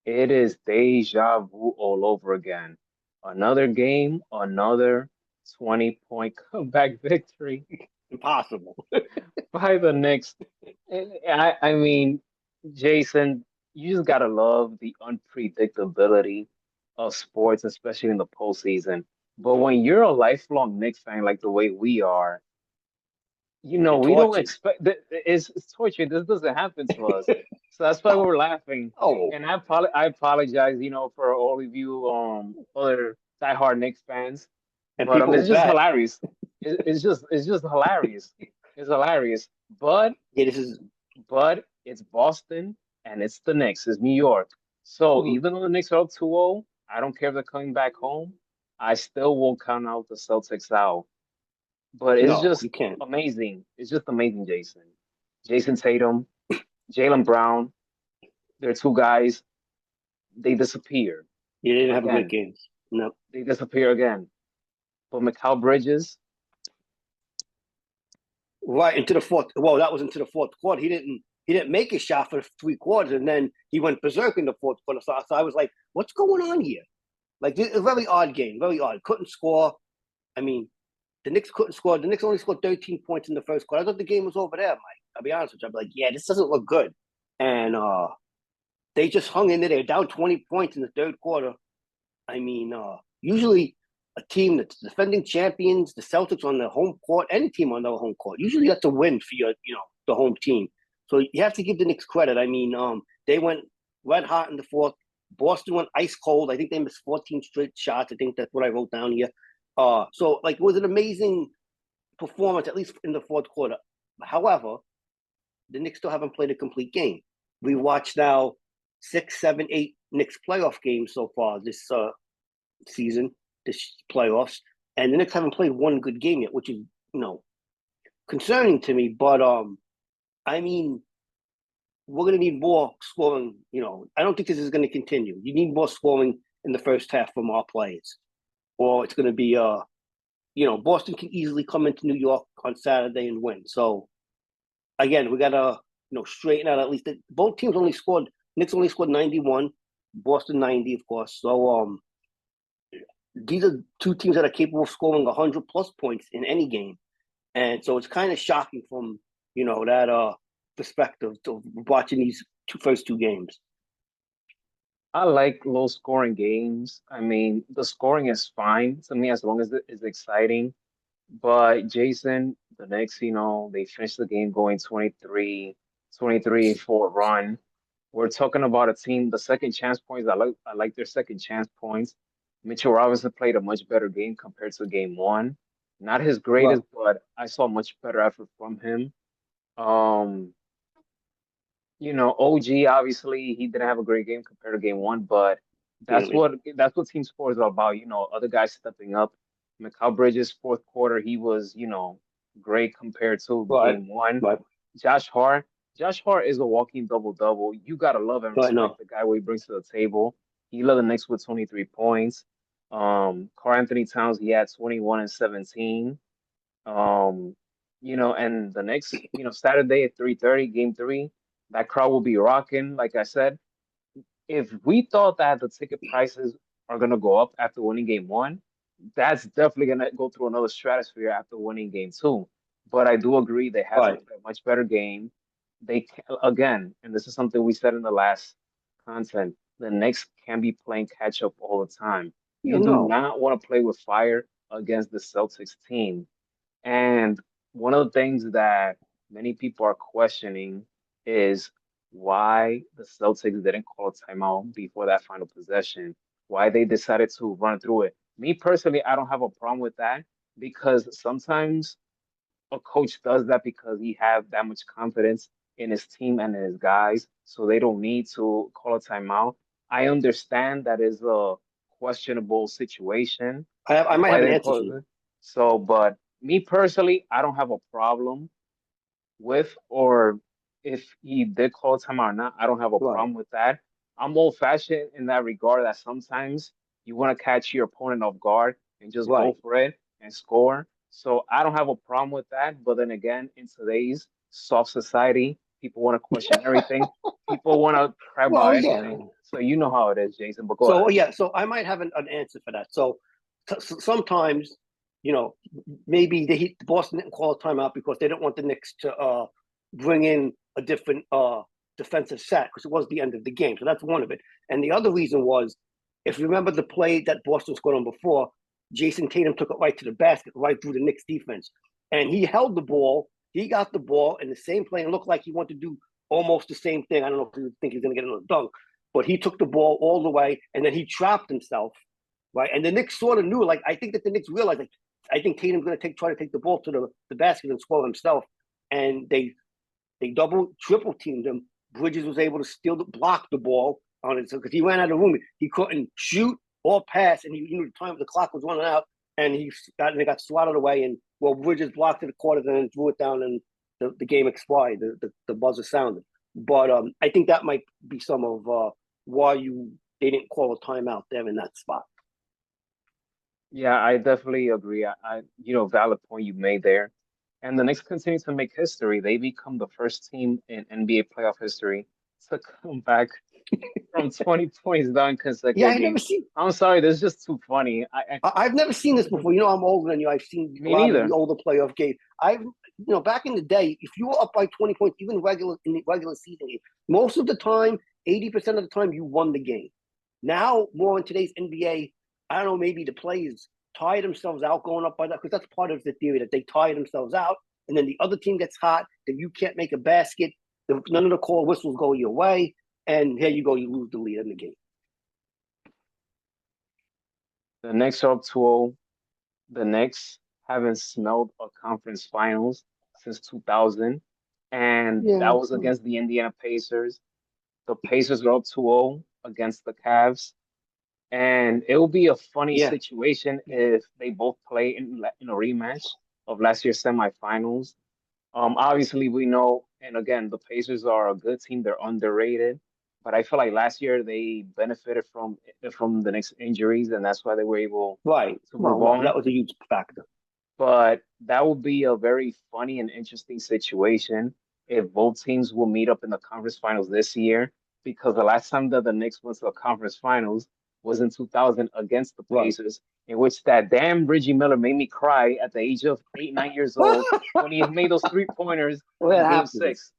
It is deja vu all over again. Another game, another 20-point comeback victory Impossible. by the Knicks. I mean, Jason, you just gotta love the unpredictability of sports, especially in the postseason. But when you're a lifelong Knicks fan, like the way we are, You're we don't tortured. expect that it's torture. This doesn't happen to us. So that's why Oh, we're laughing. oh, And I apologize, for all of you other diehard Knicks fans. and But people it's who just bet. hilarious. It's just hilarious. It's hilarious. But Yeah, this is. but it's Boston and it's the Knicks. It's New York. So Mhm. even though the Knicks are up 2-0, I don't care if they're coming back home. I still won't count out the Celtics out. But it's No, just you can't. amazing. It's just amazing, Jason. Jason Tatum, Jalen Brown, they're two guys. They disappear You didn't have a great again. game. No. They disappear again. But Mikal Bridges, Right into the fourth. Well, that was into the fourth quarter. He didn't make a shot for 3 quarters, and then he went berserk in the fourth quarter. So I was like, "What's going on here?" Like a very odd game, very odd. Couldn't score. I mean, the Knicks couldn't score. The Knicks only scored 13 points in the first quarter. I thought the game was over there, Mike. I'll be honest with you. I'll be like, "Yeah, this doesn't look good." And they just hung in there. They're down 20 points in the third quarter. I mean, usually a team that's defending champions, the Celtics on their home court, any team on their home court, usually that's a win for the home team. So you have to give the Knicks credit. I mean, they went red hot in the fourth. Boston went ice cold. I think they missed 14 straight shots. I think that's what I wrote down here. So like it was an amazing performance, at least in the fourth quarter. However, the Knicks still haven't played a complete game. We watched now 6, 7, 8 Knicks playoff games so far this season, this playoffs, and the Knicks haven't played one good game yet, which is concerning to me. But I mean, we're going to need more scoring. I don't think this is going to continue. You need more scoring in the first half from our players, or it's going to be Boston can easily come into New York on Saturday and win. So again, we got to straighten out at least. Both teams only scored. Knicks only scored 91, Boston 90, of course. So these are two teams that are capable of scoring 100 plus points in any game. And so it's kind of shocking from, that perspective to watching these first two games. I like low scoring games. I mean, the scoring is fine to me as long as it is exciting. But Jason, the Knicks, they finished the game going 23 for a run. We're talking about a team, the second chance points. I like their second chance points. Mitchell Robinson played a much better game compared to game one. Not his Right. greatest, but I saw much better effort from him. Um, OG obviously he didn't have a great game compared to game one, but that's what team sports are about. Other guys stepping up. Mikal Bridges fourth quarter he was great compared to Right. game one. Right. Josh Hart, Josh Hart is a walking double double. You gotta love and Right. respect No. the guy what he brings to the table. He led the Knicks with 23 points. Karl Anthony Towns he had 21 and 17. Um, and the next, Saturday at 3:30, game three, that crowd will be rocking. Like I said, if we thought that the ticket prices are gonna go up after winning game one, that's definitely gonna go through another stratosphere after winning game two. But I do agree they have to Right. play a much better game. Again, and this is something we said in the last content, the Knicks can be playing catch up all the time. You Yeah. do No. not want to play with fire against the Celtics team. And one of the things that many people are questioning is why the Celtics didn't call a timeout before that final possession, why they decided to run through it. Me personally, I don't have a problem with that because sometimes a coach does that because he have that much confidence in his team and in his guys, so they don't need to call a timeout. I understand that is a questionable situation I of might why have an they answer call for you. it. So, but me personally, I don't have a problem with or if he did call timeout or not, I don't have a Right. problem with that. I'm old fashioned in that regard that sometimes you want to catch your opponent off guard and just go Right. for it and score. So I don't have a problem with that. But then again, in today's soft society, People want to question everything. People want to cry about Well, yeah. anything. So you know how it is, Jason. But go So ahead. yeah, so I might have an answer for that. So, sometimes, you know, maybe Boston didn't call a timeout because they didn't want the Knicks to bring in a different defensive set because it was the end of the game. So that's one of it. And the other reason was, if you remember the play that Boston scored on before, Jason Tatum took it right to the basket, right through the Knicks defense, and he held the ball. He got the ball in the same play and looked like he wanted to do almost the same thing. I don't know if you think he's going to get another dunk, but he took the ball all the way and then he trapped himself, right? And the Knicks sort of knew, like, I think that the Knicks realized, like, I think Tatum's going to try to take the ball to the basket and score himself. And they double, triple teamed him. Bridges was able to block the ball on it. So, because he ran out of room, he couldn't shoot or pass. And he knew the clock was running out. And they got swatted away. And, well, Bridges blocked it a quarter and then threw it down and the game expired. The buzzer sounded. But I think that might be some of why they didn't call a timeout there in that spot. Yeah, I definitely agree. Valid point you made there. And the Knicks continue to make history. They become the first team in NBA playoff history to come back from 20 points down in Yeah, consecutive I never games. seen. I'm sorry, this is just too funny. I've never seen this before. You know, I'm older than you. I've seen a Me lot of the neither. older playoff games. Back in the day, if you were up by 20 points, even in the regular season game, most of the time, 80% of the time, you won the game. Now, more in today's NBA, I don't know, maybe the players tire themselves out going up by that, because that's part of the theory that they tire themselves out, and then the other team gets hot, then you can't make a basket, none of the call whistles go your way, and here you go, you lose the lead in the game. The Knicks are up 2-0. The Knicks haven't smelled a conference finals since 2000, and that Yeah. was against the Indiana Pacers. The Pacers are up 2-0 against the Cavs. And it will be a funny Yeah. situation if they both play in a rematch of last year's semifinals. Obviously we know, and again, the Pacers are a good team. They're underrated, but I feel like last year they benefited from the Knicks injuries, and that's why they were able Right. to move Well, on. that was a huge factor. But that will be a very funny and interesting situation if both teams will meet up in the conference finals this year, because the last time that the Knicks went to the conference finals was in 2000 against the Right. Pacers, in which that damn Reggie Miller made me cry at the age of 8, 9 years old when he made those 3 pointers Well, it in Game happens. 6.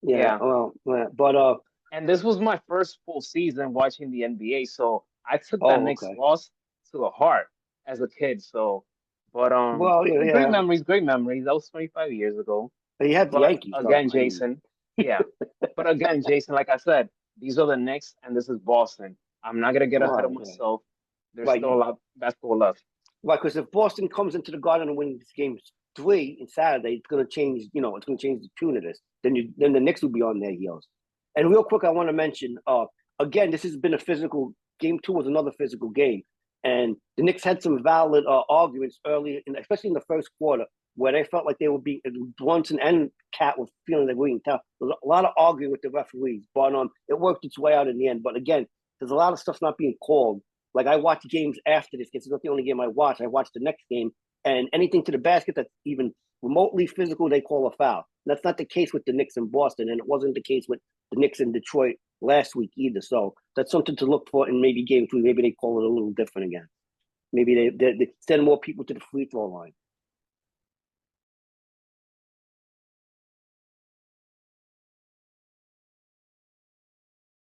Yeah. Yeah, Well, yeah, but and this was my first full season watching the NBA, so I took that oh, Knicks okay. loss to the heart as a kid. So, but Well, yeah, great yeah. memories, great memories. That was 25 years ago. You had the But Yankees, though. again, I mean, Jason, yeah. But again, Jason, like I said, these are the Knicks, and this is Boston. I'm not gonna get ahead of right, myself. There's right, still a lot of basketball left. right. Because if Boston comes into the Garden and wins game 3 in Saturday, it's going to change. It's going to change the tune of this. Then the Knicks will be on their heels. And real quick, I want to mention again, this has been a physical game. 2 was another physical game, and the Knicks had some valid arguments early, especially in the first quarter, where they felt like they were being Brunson and Cat were feeling they were being tough. There was a lot of arguing with the referees, but it worked its way out in the end. But again, there's a lot of stuff not being called. Like, I watch games after this. It's not the only game I watch. I watch the next game, and anything to the basket that's even remotely physical, they call a foul. And that's not the case with the Knicks in Boston, and it wasn't the case with the Knicks in Detroit last week either. So that's something to look for in maybe game 3. Maybe they call it a little different again. Maybe they send more people to the free throw line.